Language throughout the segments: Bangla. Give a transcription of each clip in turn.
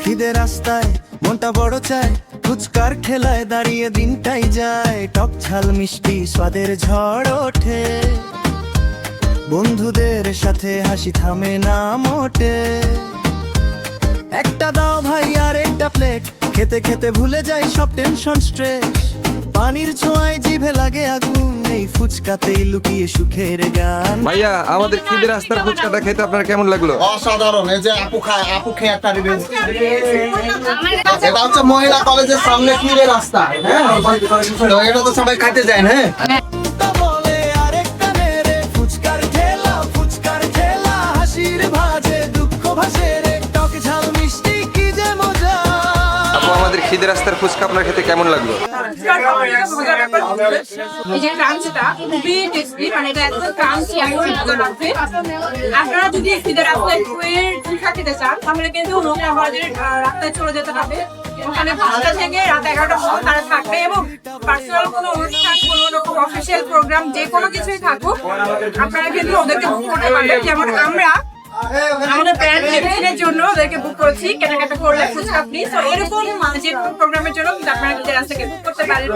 খিদে রাস্তায় মনটা বড় চায়, ফুচকার ঠেলায় দাঁড়িয়ে দিনটাই যায়। টক ঝাল মিষ্টি স্বাদের ঝড় ওঠে, বন্ধুদের সাথে হাসি থামে না মোটে। একটা দাও ভাই আর একটা প্লেট, খেতে খেতে ভুলে যাই সব টেনশন স্ট্রেস। পানির ছোঁয়ায় জিভে লাগে আগুন, এই ফুচকাতেই লুকিয়ে সুখের গান। ভাইয়া, আমাদের খিদে রাস্তার ফুচকাটা খেতে আপনার কেমন লাগলো? অসাধারণ। এই যে আপু খেয়ে একটা রিভিউ। এটা হচ্ছে মহিলা কলেজের সামনে খিদে রাস্তা। হ্যাঁ, তো এটা তো সবাই খাইতে যায় না। বলে আরেকটা নেড়ে, ফুচকার ঠেলা, ফুচকার ঠেলা, হাসির ভাজে দুঃখ ভাসে রে। টক ঝাল মিষ্টি কি যে মজা। আপু, আমাদের খিদে রাস্তার ফুচকা আপনার খেতে কেমন লাগলো? এই যে ক্রাঞ্চিটা খুবই টেস্টি, মানে এটা একদম ক্রাঞ্চি এবং মজা লাগবে। আপনারা যদি খিদে রাস্তায় ফুচকা খেতে চান তাহলে কিন্তু আমাদের রাস্তায় চলে যেতে হবে। ওখানে 5টা থেকে রাত 11টা পর্যন্ত তারা থাকবে এবং পার্সোনাল কোনো অনুষ্ঠান, কোনো রকম অফিসিয়াল প্রোগ্রাম যে কোনো কিছুই থাকুক আপনারা কিন্তু ওদেরকে বুক করতে পারবেন। যেমন আমরা আমাদের প্যারেন্টসদের জন্য ওদেরকে বুক করেছি, কেনাকাটা করলে ফুচকা ফ্রি। তো এরকম যে প্রোগ্রামের জন্য কিন্তু আপনারা খিদে রাস্তাকে বুক করতে পারেন।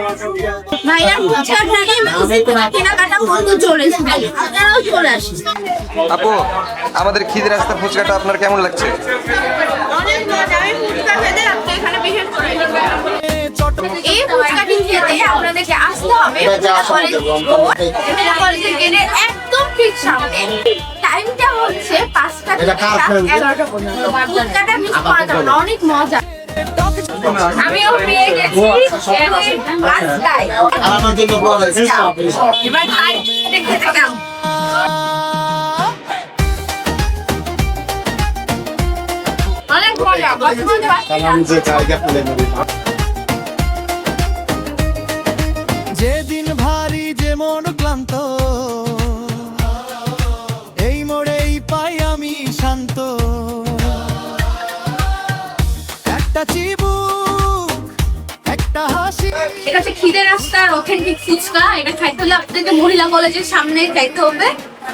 ভাইয়া ফুচকা কেনাকাটা করতে চলে এসেছি, আপনারাও চলে আসুন। আপু, আমাদের খিদে রাস্তার ফুচকাটা আপনার কেমন লাগছে? অনেক মজা। আমি ফুচকা খেতে আপনি এখানে বিশেষ করে এই ফুচকাটি খেতে আপনাদেরকে আসতে হবে কলেজের গেটের একদম ঠিক সামনে। টাইমটা হচ্ছে 5টা থেকে রাত 11টা পর্যন্ত। ফুচকাটা মিস করা যাবে না, অনেক মজা। আমিও পেয়ে গেছি রাস্তায়। আমার জন্য বল আছে। এবার খাই, দেখে দেখাম। অনেক মজা, যেদিন ভারী যে মন ক্লান্ত, এই মোড়েই পাই আমি শান্ত। একটা চিবুক, একটা হাসি। এটা হচ্ছে খিদে রাস্তার অথেন্টিক ফুচকা। এটা খাইতে হলে আপনাদেরকে মহিলা কলেজের সামনে যাইতে হবে।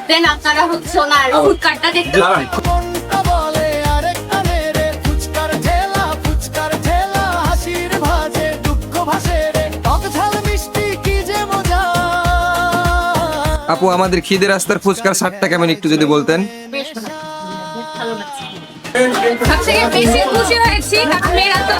দেন আপনারা হচ্ছে ওনার ফুড কার্টটা দেখতে পাবেন। মনটা বলে আরেকটা নেড়ে, ফুচকার ঠেলা, ফুচকার ঠেলা, হাসির ভাজে দুঃখ ভাসে রে। টক ঝাল মিষ্টি কি যে মজা। আপু, আমাদের খিদে রাস্তার ফুচকার স্বাদটা কেমন একটু যদি বলতেন? সবথেকে বেশি খুশি হয়েছি কারণ এরা তো